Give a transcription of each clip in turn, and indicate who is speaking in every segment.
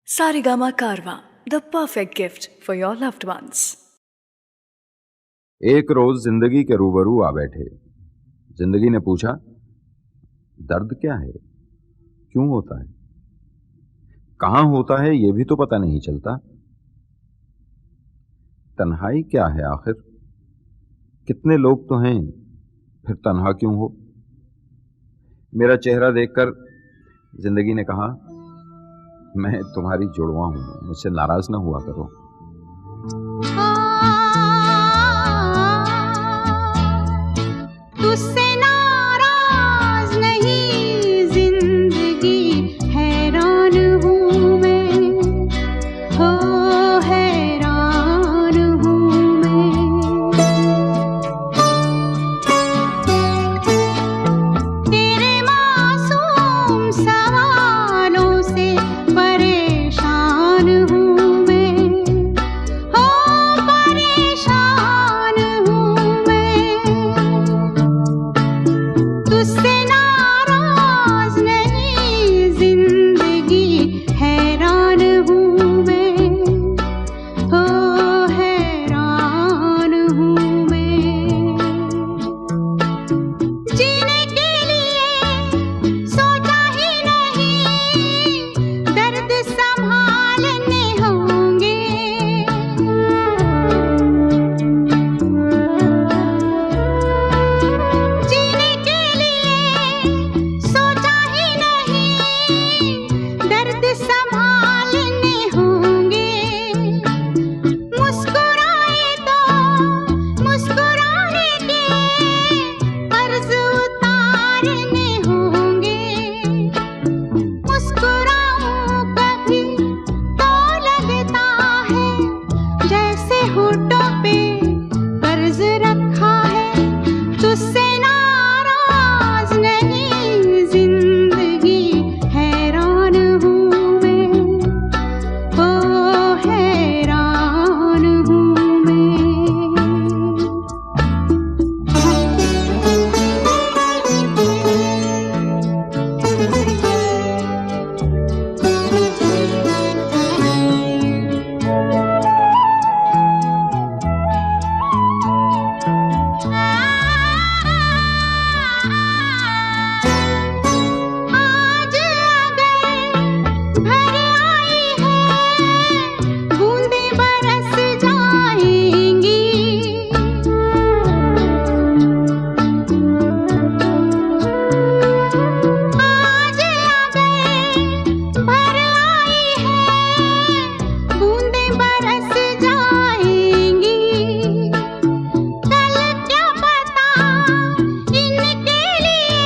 Speaker 1: Sarigama Karwa, the perfect gift for your loved ones.
Speaker 2: एक रोज जिंदगी के रूबरू आ बैठे। जिंदगी ने पूछा, दर्द क्या है, क्यों होता है, कहां होता है, यह भी तो पता नहीं चलता। तन्हाई क्या है आखिर, कितने लोग तो हैं, फिर तन्हा क्यों हो। मेरा चेहरा देखकर जिंदगी ने कहा, मैं तुम्हारी जुड़वा हूं, मुझसे नाराज ना हुआ करो।
Speaker 3: तुझसे नाराज नहीं, जिंदगी हैरान हूँ मैं, हो हैरान हूँ मैं। तेरे मासूम सवालों से परेशान हूँ मैं, हो परेशान हूँ मैं। तुझसे नाराज नहीं, जिंदगी हैरान हूँ मैं, हो हैरान हूँ मैं। जीने के लिए सोचा ही नहीं, दर्द संभालने होंगे। जीने के लिए सोचा ही नहीं, दर्द संभालने होंगे। मुस्कुराए तो मुस्कुराने के कर्ज उतारने होंगे। मुस्कुराऊं कभी तो लगता है, जैसे होठों पे कर्ज रखा है। तुझसे नाराज नहीं, जिंदगी हैरान हूँ मैं, हो हैरान हूँ मैं। आज अगर घर आई है, बूंदें बरस जाएंगी। आज अगर घर आई है, बूंदें बरस जाएंगी। कल क्या पता इनके लिए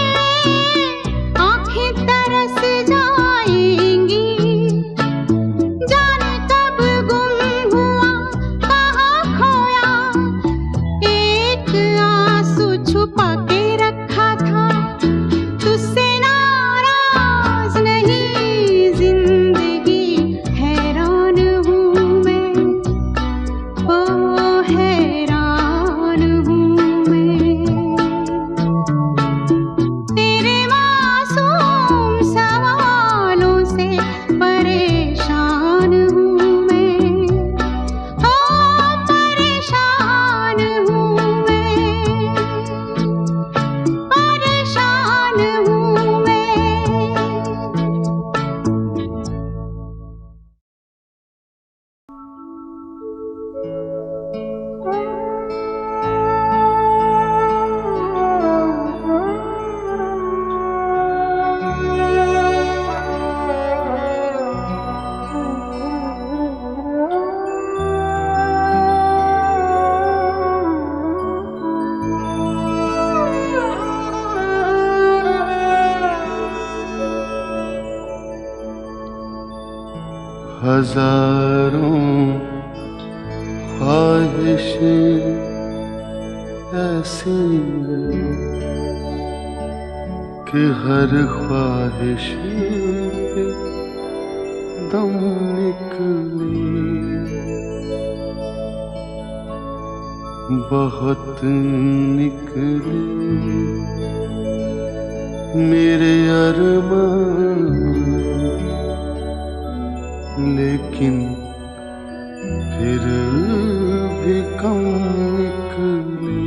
Speaker 3: आँखें तरस जाएंगी। जाने कब गुम हुआ, कहाँ खोया, एक आंसू छुपा के रखा था। तुझसे नाराज नहीं, जिंदगी हैरान हूँ मैं, हो हैरान हूँ मैं। तेरे मासूम सवालों से परेशान हूँ मैं, हो परेशान हूँ मैं, परेशान हूँ मैं।
Speaker 4: हजारों ख्वाहिशें ऐसी हैं कि हर ख्वाहिश पे दम निकले। बहुत निकले मेरे अरमान, लेकिन फिर भी कम निकले।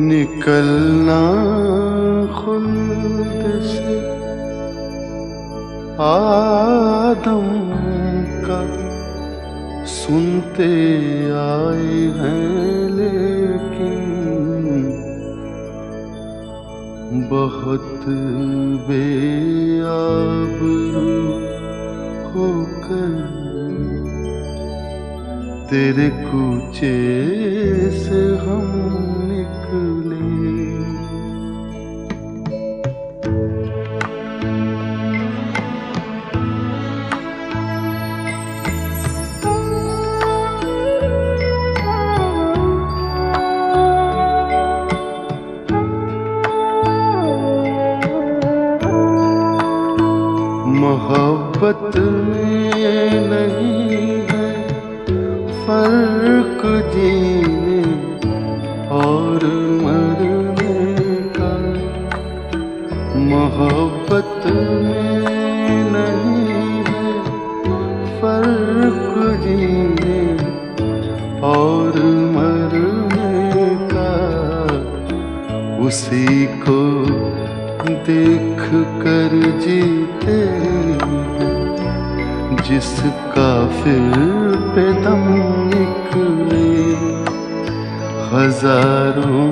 Speaker 4: निकलना खुल्द से आदम का सुनते आए हैं, लेकिन बहुत बेआबरू होकर तेरे कूचे से हम निकले। मोहब्बत में नहीं है फर्क जीने और मरने का। मोहब्बत में नहीं है फर्क जीने और मरने का। उसी को देख कर जीते जिसका फिर पे दम निकले। हजारों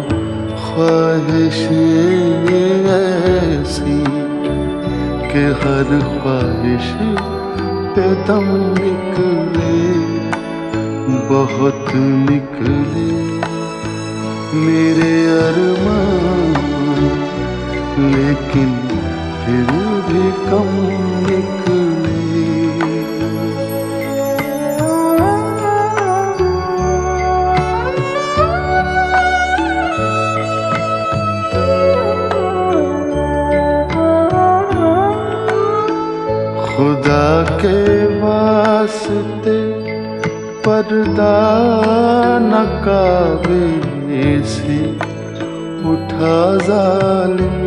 Speaker 4: ख्वाहिशें ऐसी कि हर ख्वाहिश पे दम निकले। बहुत निकले मेरे अरमान, लेकिन फिर भी कम निकले। खुदा के वास्ते पर्दा न काबे से उठा जालिम।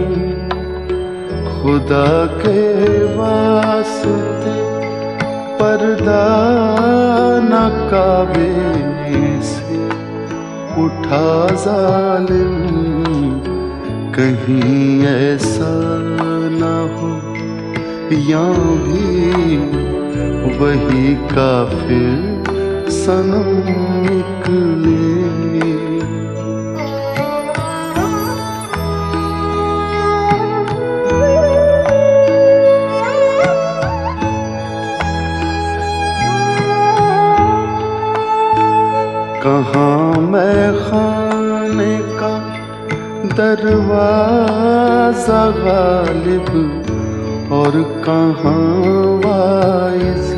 Speaker 4: खुदा के वास्ते पर्दा न काबे से उठा जालिम। कहीं ऐसा न हो या भी वही काफिर सनम निकले। कहाँ मैं खाने का दरवाजा गालिब और कहाँ वाइज।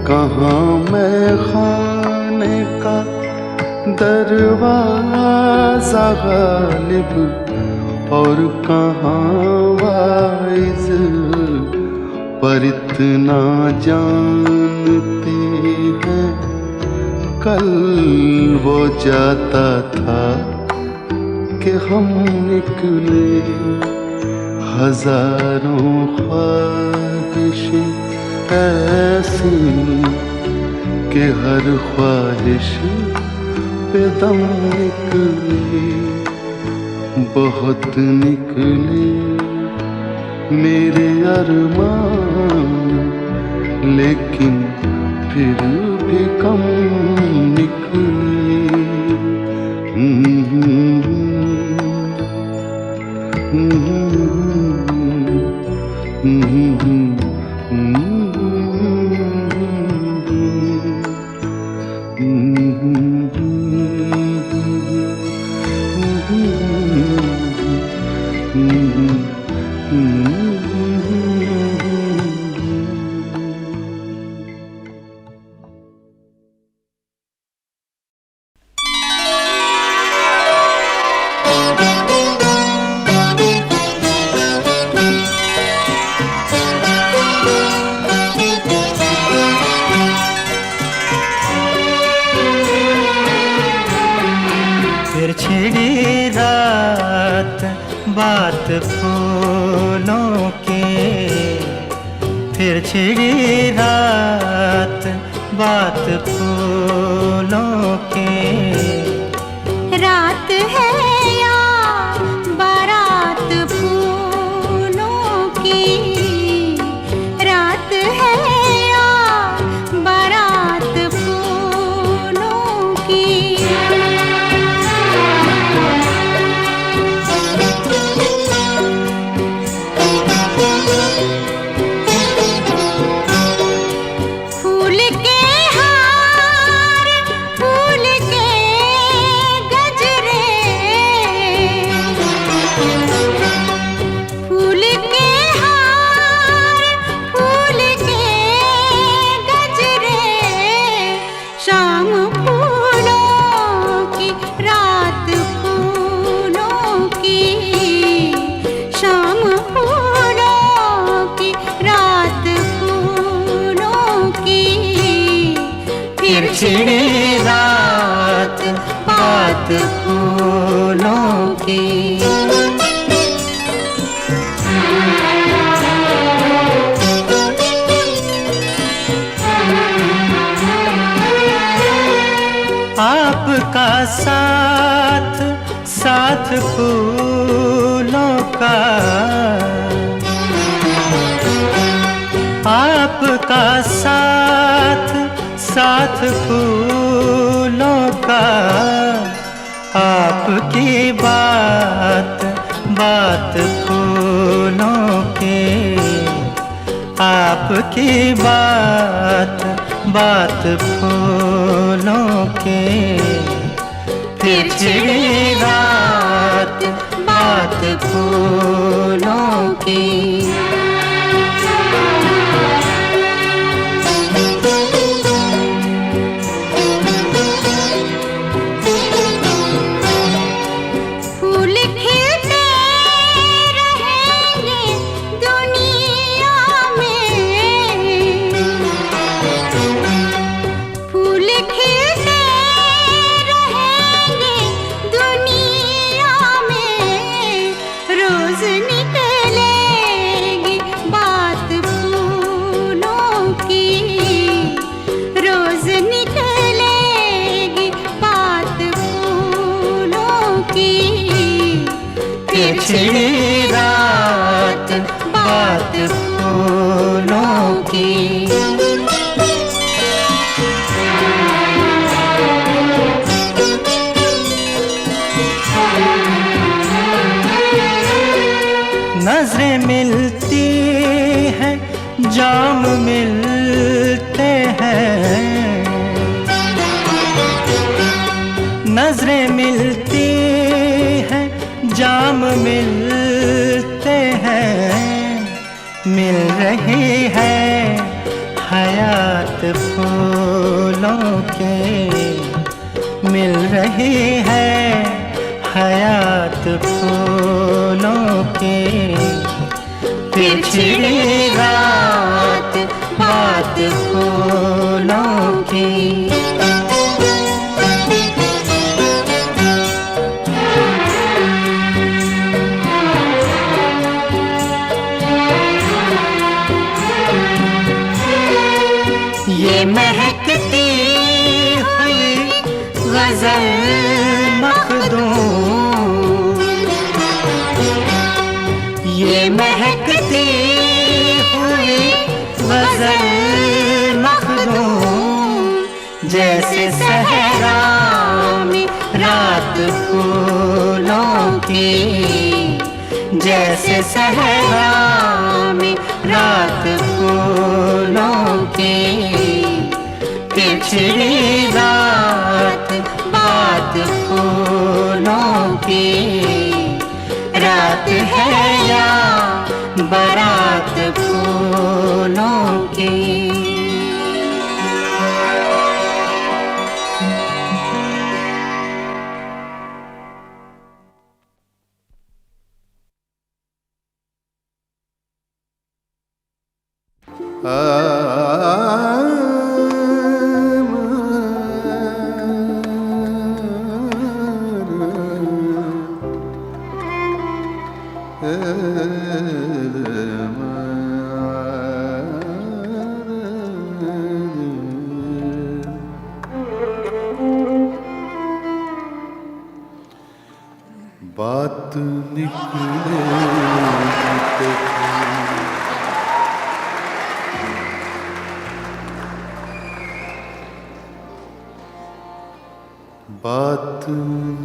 Speaker 4: कहाँ मैं खाने का दरवाजा गालिब और कहाँ वाइज। पर इतना जानते हैं कल वो जाता था कि हम निकले। हजारों ख्वाहिशें ऐसी कि हर ख्वाहिश पे दम निकले। बहुत निकले मेरे अरमान, लेकिन फिर भी कम निकले।
Speaker 5: फिर छिड़ी रात बात फूल फूलों की, फिर छिड़ी रात बात फूलों की।
Speaker 3: रात है या बारात फूलों की, रात है या बारात फूलों की। फूल के हार, फूल के गजरे, फूल के हार, फूल के गजरे, शाम फूलों की रात फूलों की, शाम फूलों की रात फूलों की।
Speaker 5: फिर छिड़ी रात बात फूलों की। आपका साथ साथ फूलों का, आपका साथ साथ फूलों का, आपकी बात बात फूलों की, आपकी बात बात फूलों की। फिर छिड़ी रात बात फूलों की।
Speaker 3: फूल खिलते रहेंगे दुनिया में, फूल खिलते रहेंगे दुनिया में। रोज निकलेगी बात फूलों की, रोज निकलेगी बात फूलों की।
Speaker 5: फिर छिड़ी रात बात फूलों की। नजरें मिलती हैं, जाम मिलते हैं, नजरें मिलती हैं, जाम मिलते हैं। मिल रही है हयात फूलों के, मिल रही है हयात फूलों के। फिर छिड़ी रात बात फूलों की। ये महकती हुई गजल मखदूम, ये महकती हुई गजल मखदूम। जैसे सहरा में रात फूलों की, जैसे सहरा में रात फूलों की। फिर छिड़ी रात बात फूलों की। रात है या बारात फूलों की।
Speaker 4: आ निकलेगी तो बात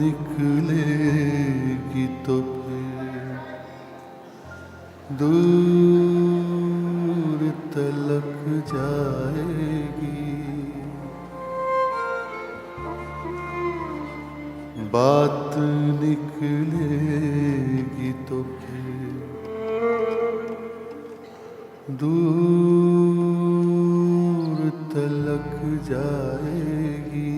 Speaker 4: निकलेगी तो फिर दूर तलक जाएगी। बात निकलेगी तो फिर दूर तलक जाएगी।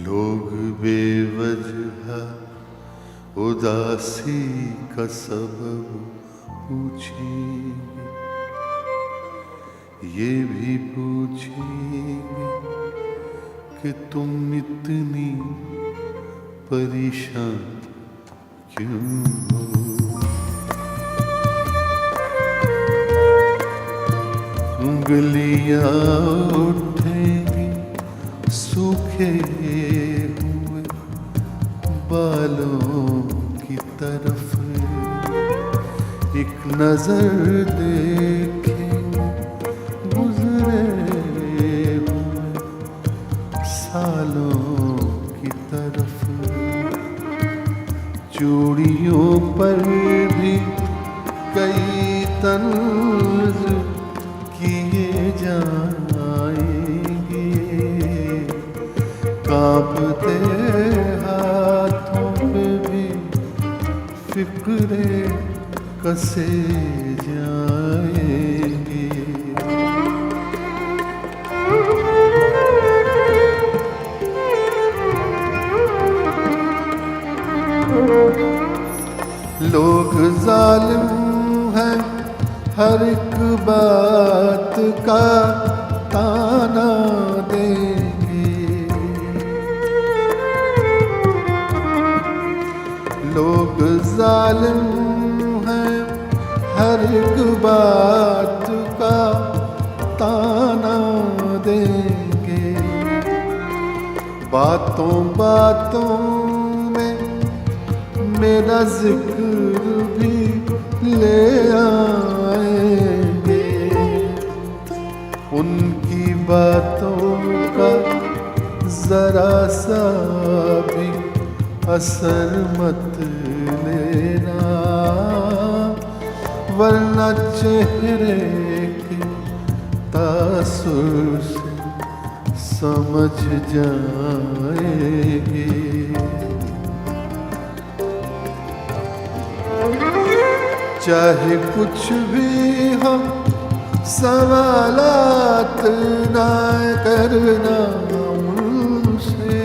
Speaker 4: लोग बेवजह उदासी का सबब पूछेंगे, ये भी पूछेंगे कि तुम इतनी परेशान क्यों हो। उंगलियां उठेंगी सूखे हुए बालों की तरफ, एक नजर देखेंगे गुजरे हुए सालों की तरफ। चूड़ियों पर भी कई तंज किए जाएंगे, कांपते हाथों पे भी फिक्रे कसे जाएंगे। लोग जालिम हैं, हर एक बात का ताना देंगे। लोग जालिम हैं, हर एक बात का ताना देंगे। बातों बातों में मेरा जिक्र भी ले आएंगे। उनकी बातों का जरा सा भी असर मत लेना, वरना चेहरे के तासुर से समझ जाएंगे। चाहे कुछ भी हो सवालात ना करना उनसे,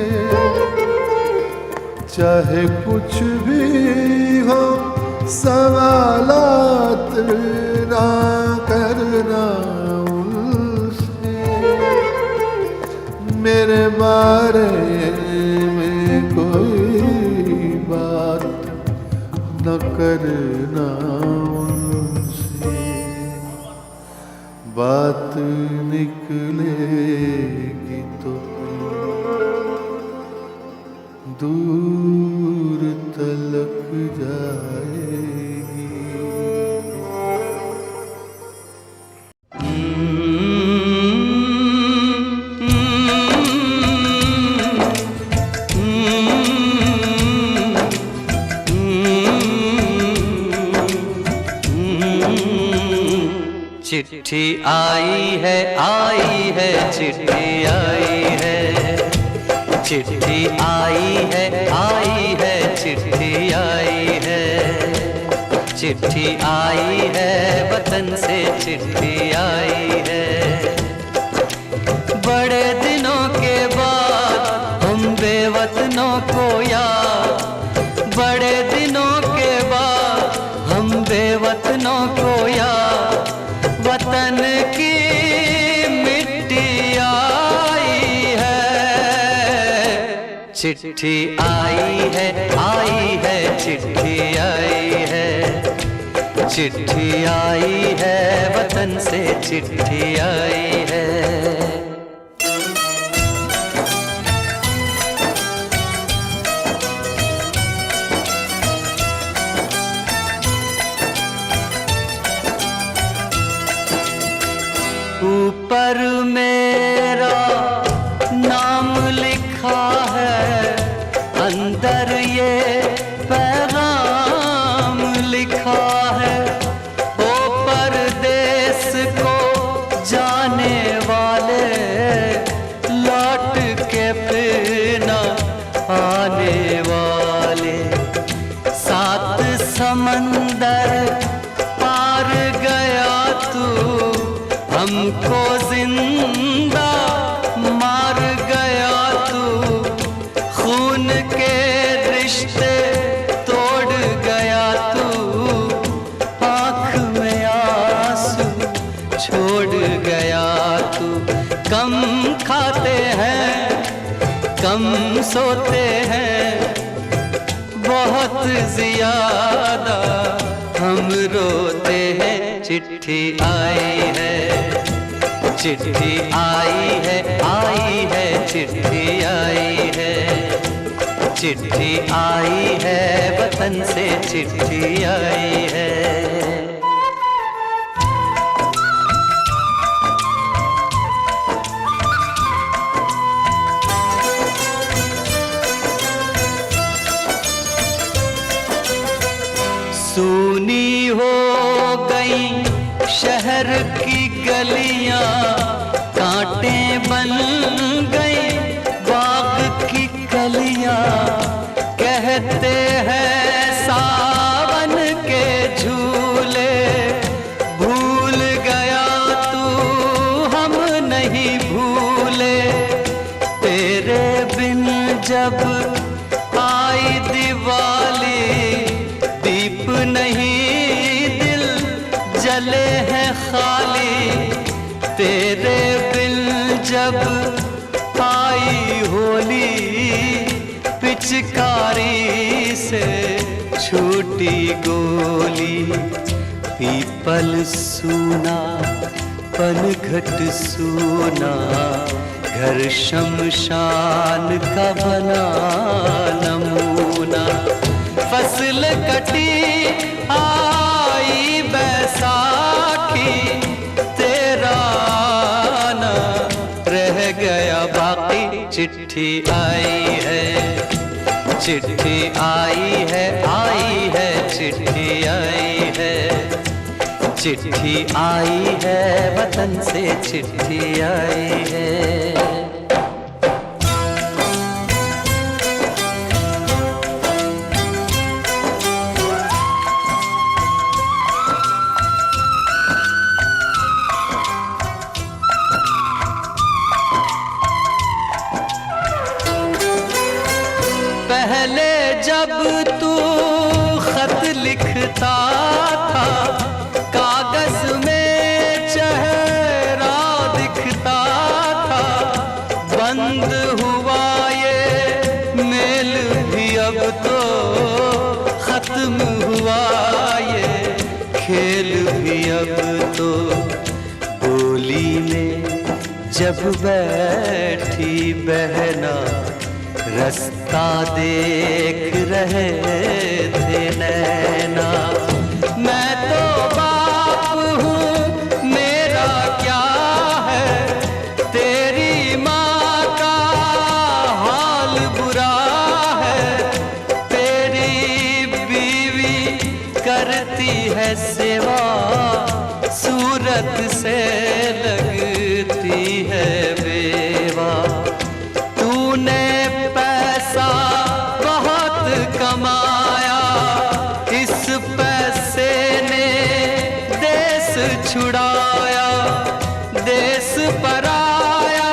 Speaker 4: चाहे कुछ भी हो सवालात ना करना उनसे। मेरे बारे में कोई बात न करना उनसे। बात निकलेगी तो दूर तलक जाएगी।
Speaker 5: चिट्ठी आई है चिट्ठी आई है, चिट्ठी आई है चिट्ठी आई है। चिट्ठी आई है वतन से चिट्ठी आई है। बड़े दिनों के बाद हम बेवतनों को याद, बड़े दिनों के बाद हम बेवतनों को याद। वतन की मिट्टी आई है। चिट्ठी आई है चिट्ठी आई है। चिट्ठी आई है वतन से चिट्ठी आई है। दर ये पैगाम लिखा है, ओ परदेस को जाने वाले, लौट के फिर न आने वाले। सात समंदर पार गया तू, हमको जिंदा मार गया तू, खून के रिश्ते तोड़ गया तू, आँख में आंसू छोड़ गया तू। कम खाते हैं, कम सोते हैं, बहुत ज्यादा हम रोते हैं। चिट्ठी आई है, चिट्ठी आई है, आई है, चिट्ठी आई है, चिट्ठी आई है, वतन से चिट्ठी आई है। सूनी हो गई शहर की गलियां, कांटे बन गई बाग की कलियां, कहते हैं सावन के झूले, भूल गया तू हम नहीं भूले। तेरे बिन जब आई दिवाली, दीप नहीं दिल जले हैं खाली। तेरे बिन जब आई होली, पिचकारी से छूटी गोली। पीपल सूना पनघट सूना, घर शमशान का बना नमूना। फसल कटी आई बैसाखी, तेरा आना रह गया बाकी। चिट्ठी आई है, चिट्ठी आई है, आई है, चिट्ठी आई है, चिट्ठी आई है, वतन से चिट्ठी आई है। पहले जब तू खत लिखता था, कागज में चेहरा दिखता था। बंद हुआ ये मेल भी अब तो, खत्म हुआ ये खेल भी अब तो। बोली में जब बैठी बहना, रास्ता देख रहे थे नैना। मैं तो बाप हूँ, मेरा क्या है, तेरी माँ का हाल बुरा है। तेरी बीवी करती है सेवा, सूरत से लगती है बेवा। तूने पैसा बहुत कमाया, इस पैसे ने देश छुड़ाया। देश पराया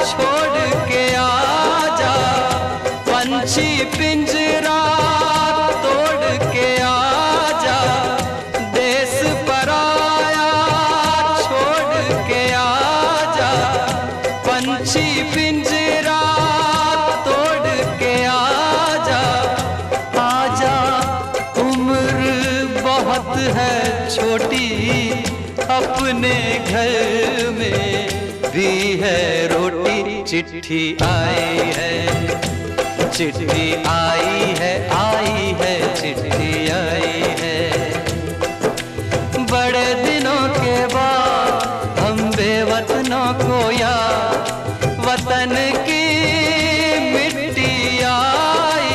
Speaker 5: छोड़ के आजा, पंछी पिंजरा तोड़ के आजा। देश पराया छोड़ के आजा, पंछी पिंजरा तोड़ के आजा। आजा उम्र बहुत है छोटी, अपने घर में भी है रोटी। चिट्ठी आई है, चिट्ठी आई है, आई है, चिट्ठी आई है। बड़े दिनों के बाद हम बेवतनों को याद, वतन की मिट्टी आई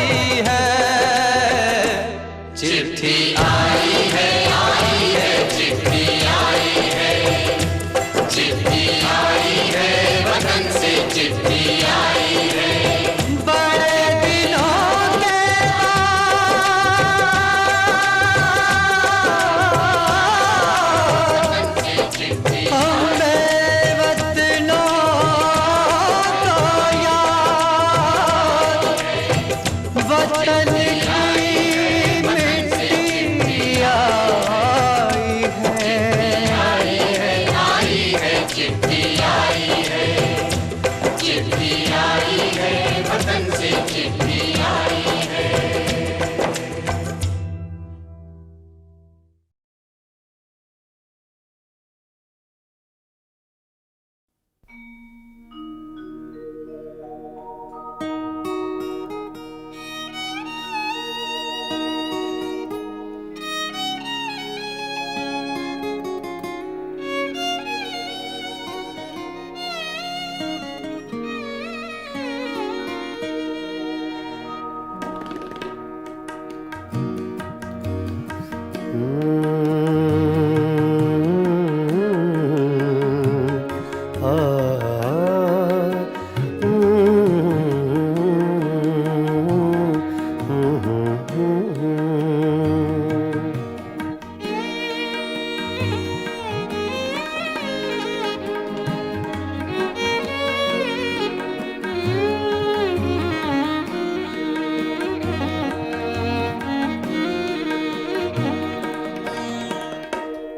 Speaker 5: तलखी मिट्टी आई है चिट्ठी आई है चिट्ठी आई है वतन से चिट्ठी आई है।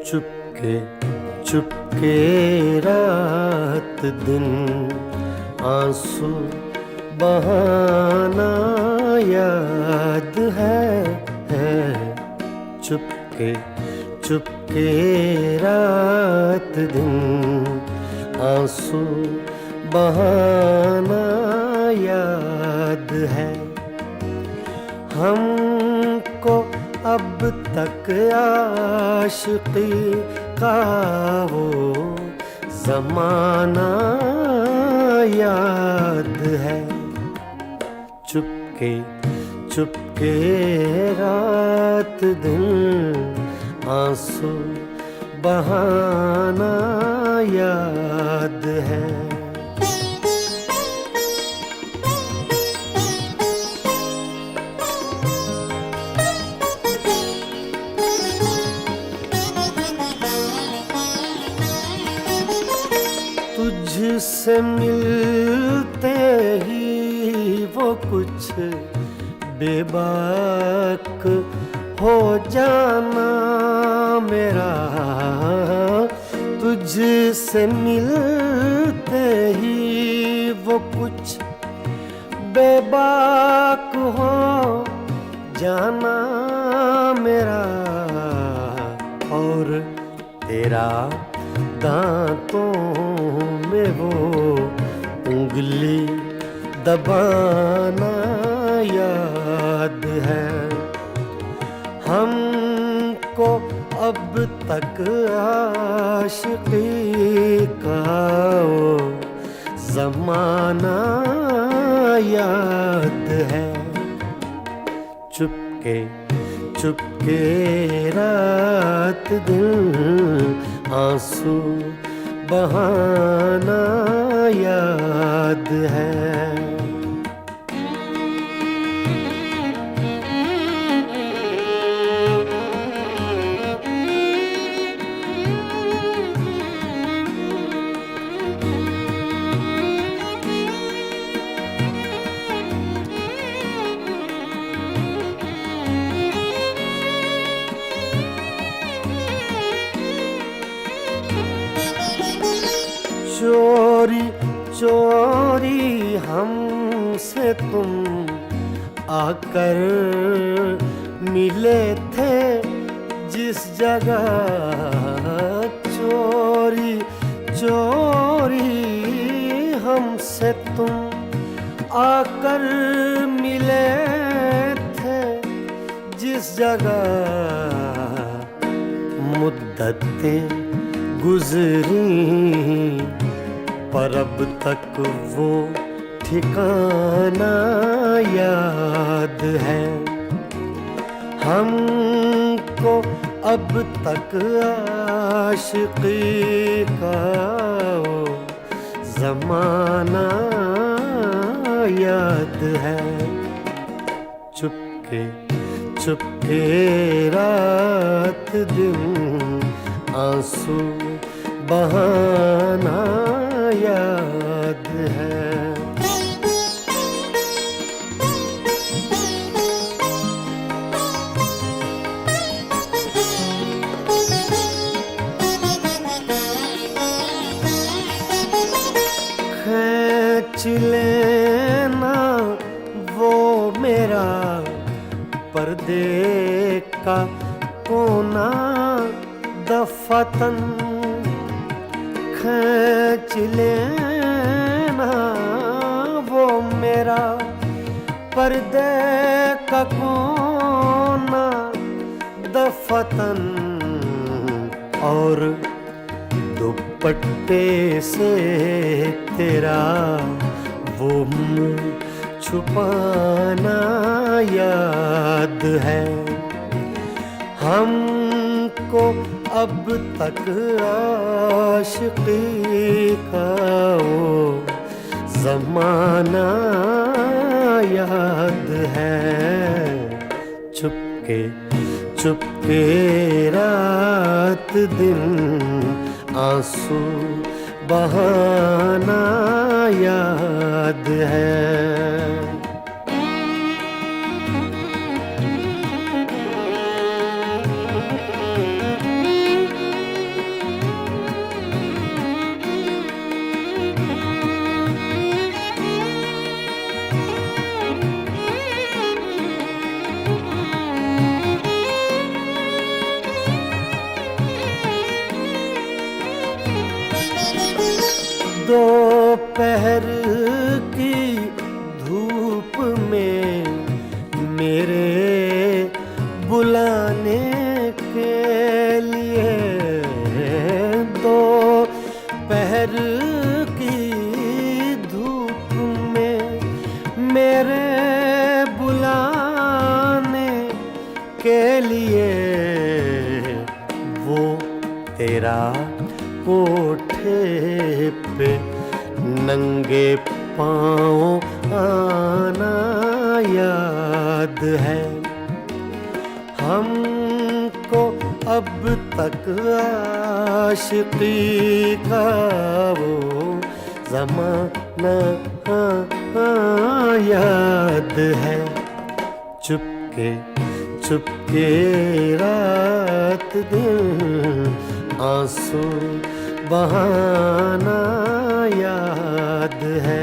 Speaker 4: चुपके चुपके रात दिन आंसू बहाना याद है चुपके चुपके रात दिन आंसू बहाना याद है। हमको अब तक आशिकी का वो ज़माना याद है। चुपके चुपके रात दिन आंसू बहाना याद है। तुझसे मिलते ही वो कुछ बेबाक हो जाना मेरा। तुझसे मिलते ही वो कुछ बेबाक हो जाना मेरा। और तेरा दांतों में वो उंगली दबाना याद है। हमको अब तक आशिकी का वो ज़माना याद है। चुपके चुपके रात दिन आंसू बहाना याद है। चोरी चोरी हमसे तुम आकर मिले थे जिस जगह। चोरी चोरी हमसे तुम आकर मिले थे जिस जगह। मुद्दतें गुजरी पर अब तक वो ठिकाना याद है। हमको अब तक आशिकी का वो ज़माना याद है। चुपके चुपके रात दिन आंसू बहाना याद है। मेरा पर्दे का कोना दफतन खींच लेना, वो मेरा पर्दे का कोना दफतन, और दुपट्टे से तेरा वो मुँह छुपाना याद है। हमको अब तक आशिकी का वो ज़माना याद है। चुपके चुपके रात दिन आंसू बहाना याद है। दोपहर की धूप में मेरे बुलाने के लिए, दोपहर की धूप में मेरे बुलाने के लिए, वो तेरा कोठे पे नंगे पाँव आना याद है। हमको अब तक आशिकी का वो ज़माना याद है। चुपके चुपके रात दिन आंसू बहाना याद है।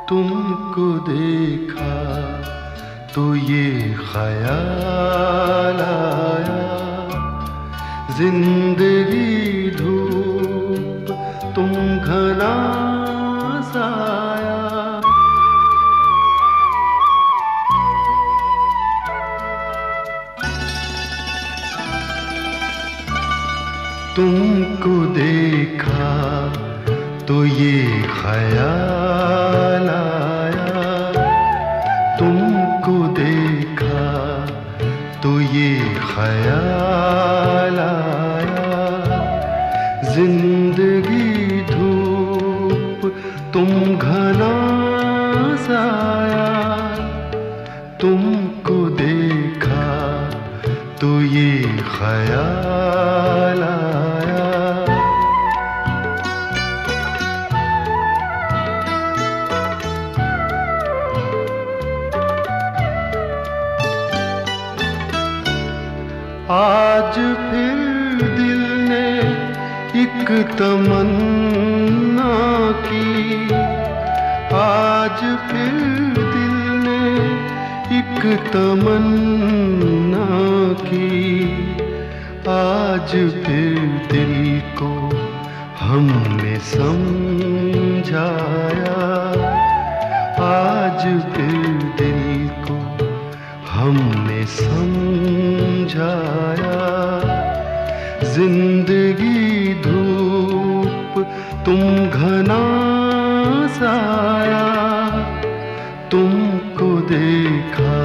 Speaker 6: तुमको देखा तो ये ख्याल आया, जिंदगी धूप तुम घना साया। तुमको देखा तो ये ख्याल आया, तुमको देखा तो ये ख्याल आया, जिंदगी धूप तुम घना साया। तुमको देखा तो ये ख्याल आया। आज फिर दिल ने एक तमन्ना की, आज फिर दिल ने एक तमन्ना की, आज फिर दिल को हमने समझाया, आज फिर दिल को हमने समझाया। जिंदगी धूप तुम घना साया, तुमको देखा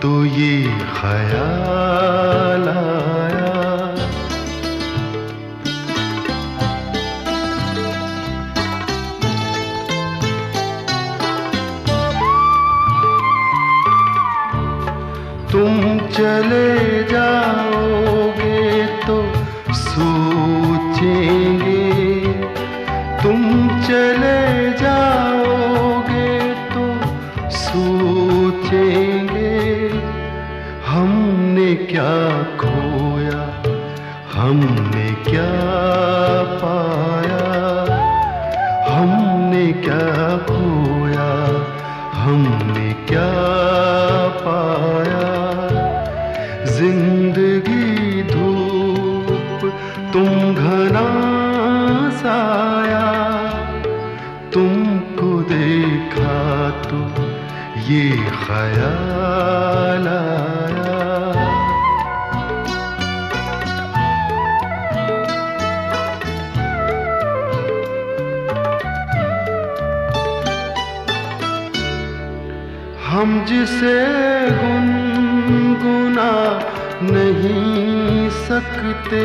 Speaker 6: तो ये ख्याल आया। तुम चले जाओगे तो सोचेंगे, तुम चले जाओगे तो सोचेंगे, हमने क्या खोया, हमने क्या पाया, हमने क्या खोया, हमने क्या पाया। जिंदगी धूप तुम घना साया, तुमको देखा तो ये ख्याल आया। हम जिसे गुनगुना नहीं सकते,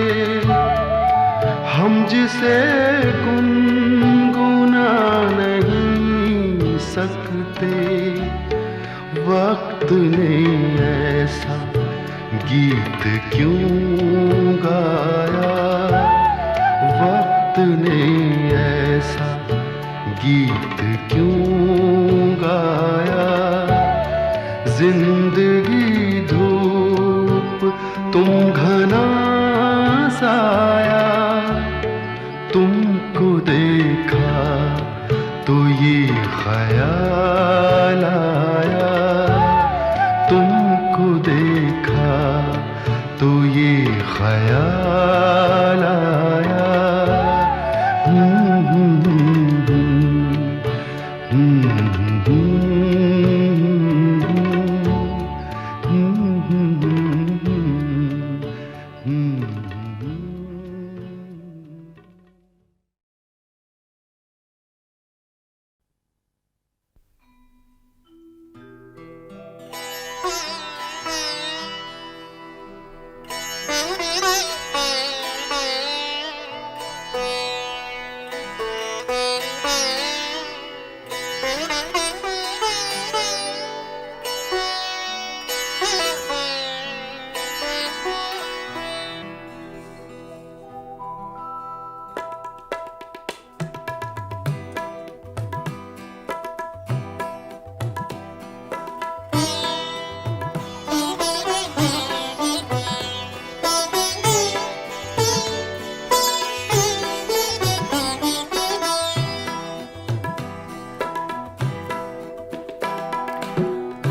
Speaker 6: हम जिसे गुनगुना नहीं सकते, वक्त ने ऐसा गीत क्यों गाया, वक्त ने ऐसा गीत क्यों गाया। जिंदगी धूप तुम घना साया, तुमको देखा तो ये ख्याल आया, तुमको देखा तो ये ख्याल आया।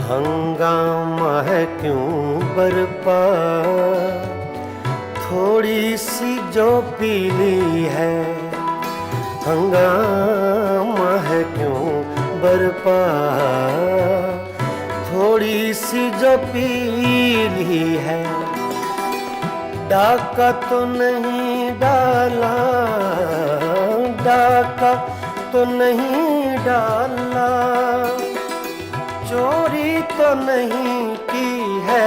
Speaker 7: हंगामा है क्यों बरपा, थोड़ी सी जो पीली है। हंगामा है क्यों बरपा, थोड़ी सी जो पीली है। डाका तो नहीं डाला, डाका तो नहीं डाला, चोरी तो नहीं की है।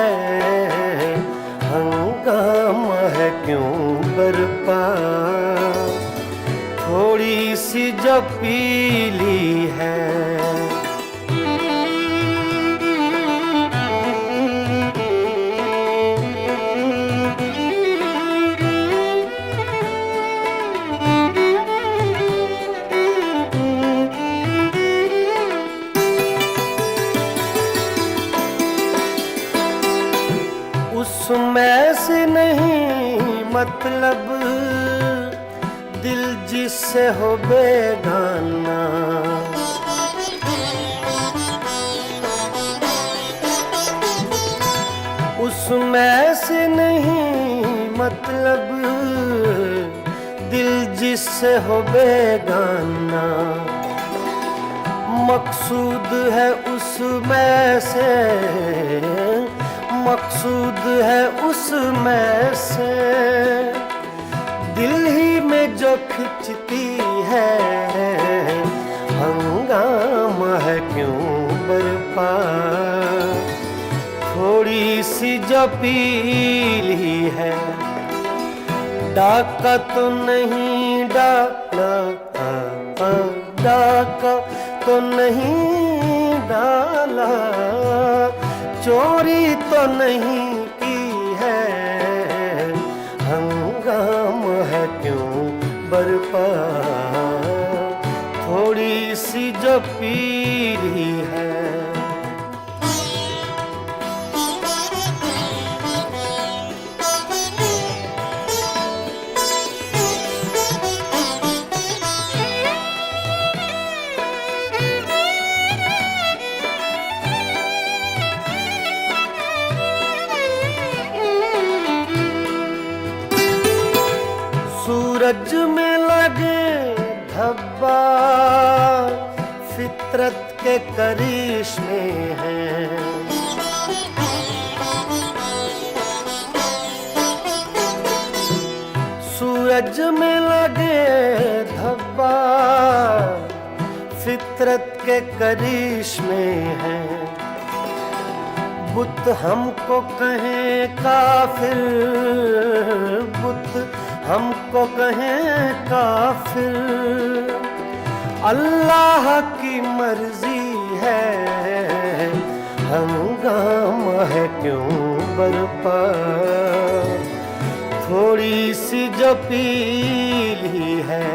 Speaker 7: हंगामा है क्यों बरपा, थोड़ी सी जो पीली है। उसमें से नहीं मतलब दिल जिससे हो बेगाना। उसमें से नहीं मतलब दिल जिससे हो बेगाना, मकसूद है उसमें से, मकसूद है उसमें से, दिल ही में जो खिंचती है, हंगामा है क्यों बरपा, थोड़ी सी जो पीली है, डाका तो नहीं डाला, डाका तो नहीं डाला, चोरी तो नहीं की है, हंगामा है क्यों बरपा, थोड़ी सी जो पीली है। सूरज में लगे धब्बा, फितरत के करिश्मे हैं, सूरज में लगे धब्बा, फितरत के करिश्मे हैं, बुत हमको कहें काफिर, बुत हमको कहें काफिर, अल्लाह की मर्जी है, हंगामा है क्यों बरपा, थोड़ी सी जो पीली है,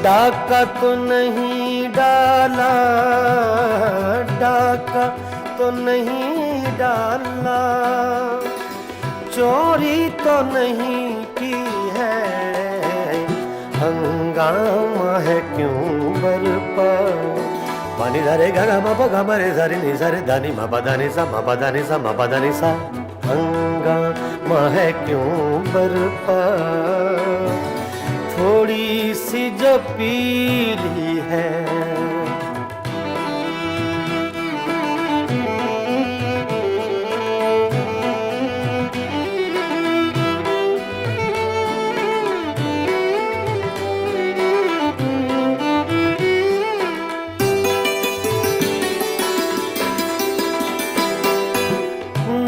Speaker 7: डाका तो नहीं डाला, डाका तो नहीं डाला, चोरी तो नहीं की है, हंगामा है क्यों बरपा, पानी धरे गा मा पा गा मा रे सा रे नि सा रे धा नि मा पा धा नि सा मा पा धा नि सा मा पा धा नि सा, हंगामा है क्यों बरपा, थोड़ी सी जो पीली है।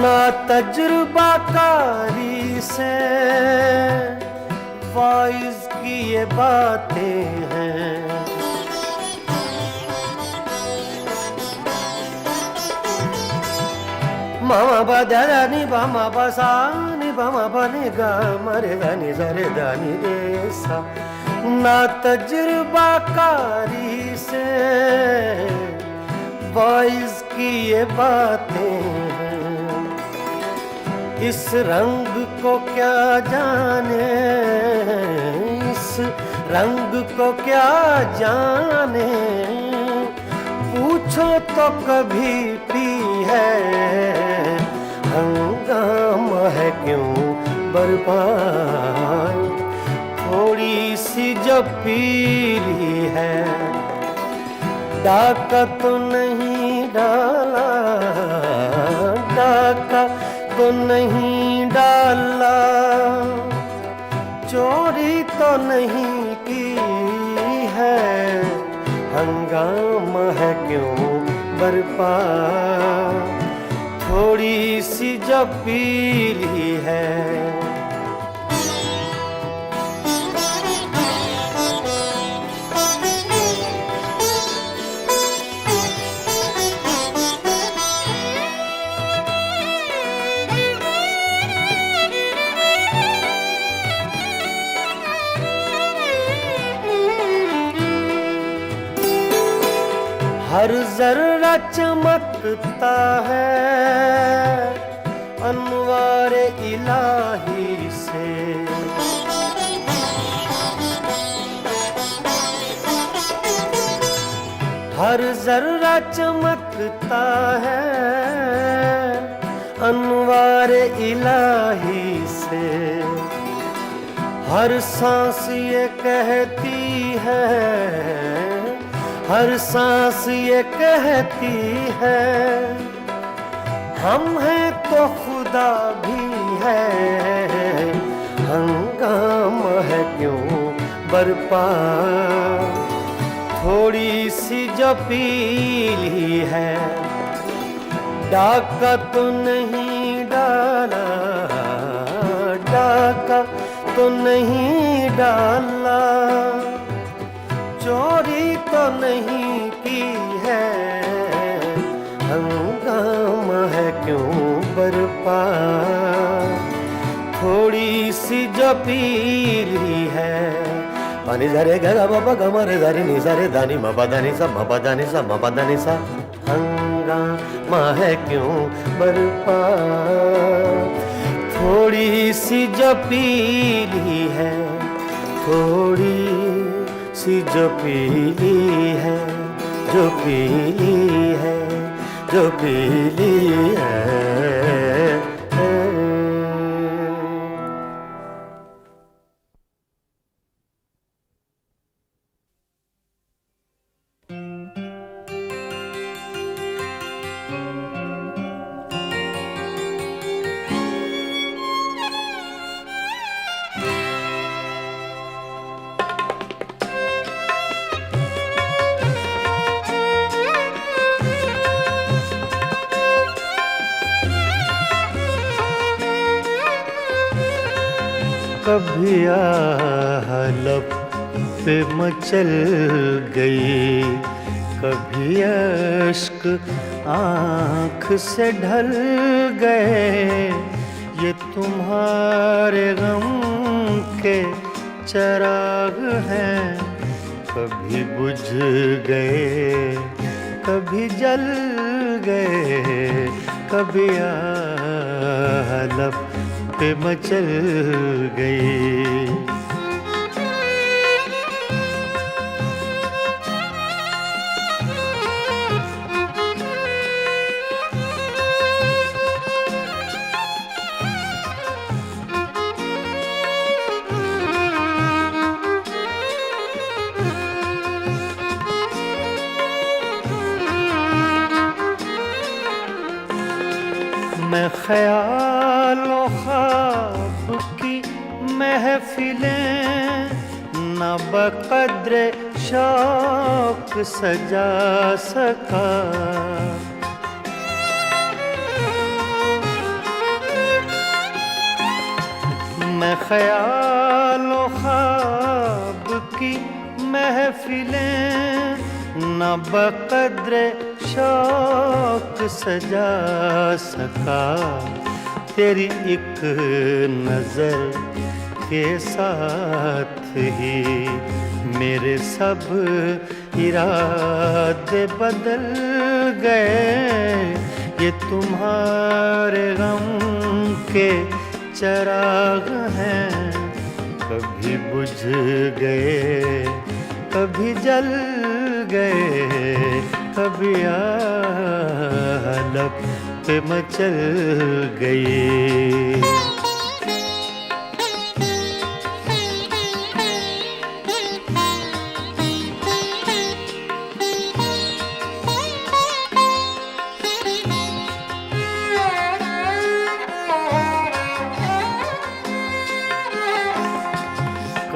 Speaker 7: ना तजुर्बाकारी से वाइज की ये बातें हैं, मामा बा दादा नि बा मा बा सा नि बा मा बा नि गा मा रे गा नि सा रे दा नि रे सा, ना तजुर्बाकारी से वाइज की ये बातें हैं, इस रंग को क्या जाने, इस रंग को क्या जाने, पूछो तो कभी पी है, हंगामा है क्यों बरपा, थोड़ी सी जो पीली है, डाका तो नहीं डाला, डाका तो नहीं डाला, चोरी तो नहीं की है, हंगामा है क्यों बरपा, थोड़ी सी जो पीली है। हर जर्रा चमकता है अनवारे इलाही से, हर जर्रा चमकता है अनवारे इलाही से, हर सांस ये कहती है, हर सांस ये कहती है, हम हैं तो खुदा भी है। हंगामा है क्यों बरपा, थोड़ी सी जो पीली है, डाका तो नहीं डाला, डाका तो नहीं डाला, चोरी तो नहीं की है। हंगामा है क्यों बरपा, थोड़ी सी जो पीली है। पानी झरे गा बाबा गमरे धरी नि सरे दानी मपा दानी सा मपा दानी सा मपा दानी सा। हंगामा है क्यों बरपा, थोड़ी सी जो पीली है, थोड़ी सी जो पीली है, जो पीली है, जो पीली है। कभी आहलब पे मचल गई, कभी अश्क आँख से ढल गए। ये तुम्हारे गम के चराग हैं, कभी बुझ गए, कभी जल गए, कभी आहलब पे मचल गई। मैं ख्यालों ख्वाब की महफिलें न बक़द्र शौक सजा सका। मैं ख्यालों ख्वाब की महफिलें न बक़द्र शौक सजा सका। तेरी एक नजर के साथ ही मेरे सब इरादे बदल गए। ये तुम्हारे गम के चराग हैं, कभी बुझ गए, कभी जल गए, कभी आहलब पे मचल गई।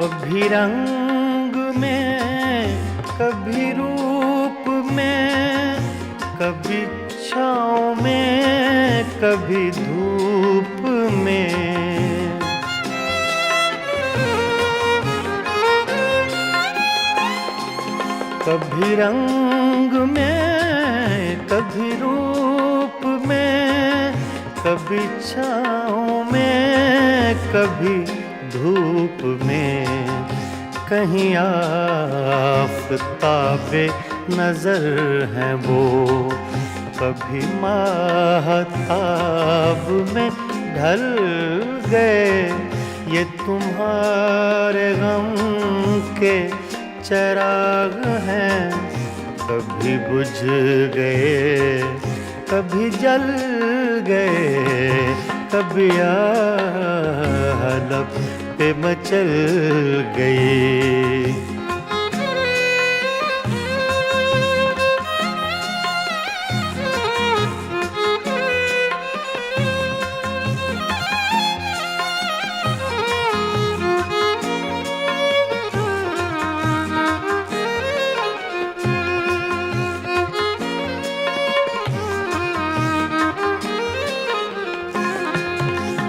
Speaker 7: कभी रंग में, कभी रूप में, कभी छाँव में, कभी धूप में। कभी रंग में, कभी रूप में, कभी छाँव में, कभी धूप में। कहीं आफ़ताबे नजर हैं वो, कभी माहताब में ढल गए। ये तुम्हारे गम के चराग हैं, कभी बुझ गए, कभी जल गए, कभी आहलब पे मचल गई।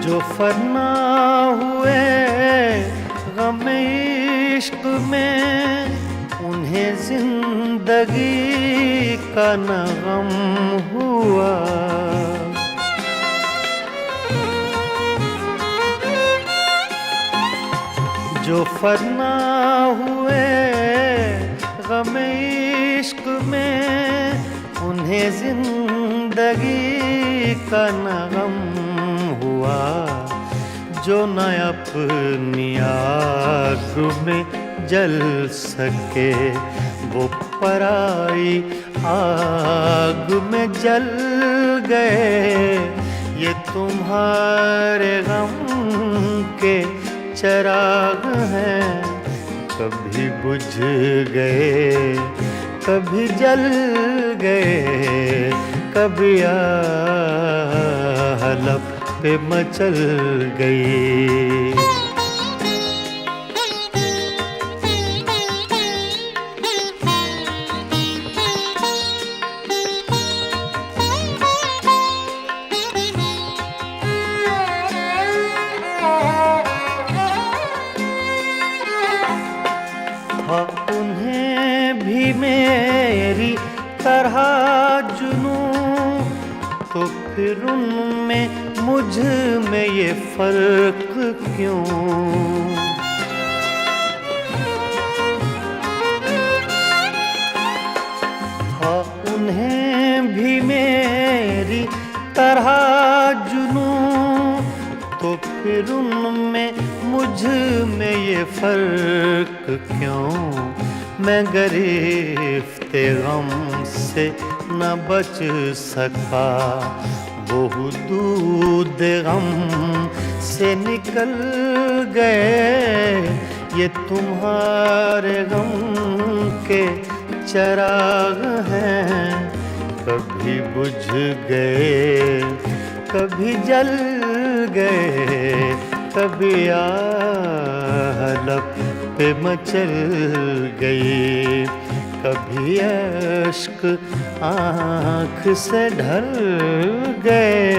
Speaker 7: जो फना हुए गम इश्क में, उन्हें जिंदगी का न गम हुआ। जो फना हुए गम इश्क में, उन्हें जिंदगी का न गम हुआ। जो न अपनी आग में जल सके, वो पराई आग में जल गए। ये तुम्हारे गम के चराग हैं, कभी बुझ गए कभी जल गए, कभी लब पे मचल गई। हाँ, उन्हें भी मेरी तरह जुनूं, तो फिर उनमें मुझ में ये फर्क क्यों? हाँ, उन्हें भी मेरी तरह जुनूं, तो फिर उनमें मुझ में ये फर्क क्यों? मैं गिरफ्ते गम से न बच सका, वो दूध गम से निकल गए। ये तुम्हारे गम के चराग हैं, कभी बुझ गए कभी जल गए, कभी लब पे मचल गई। कभी अश्क आँख से ढल गए।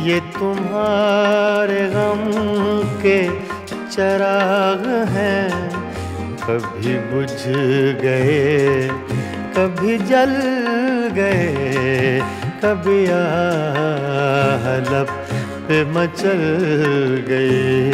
Speaker 7: ये तुम्हारे गम के चराग हैं, कभी बुझ गए कभी जल गए, कभी लब पे मचल गए।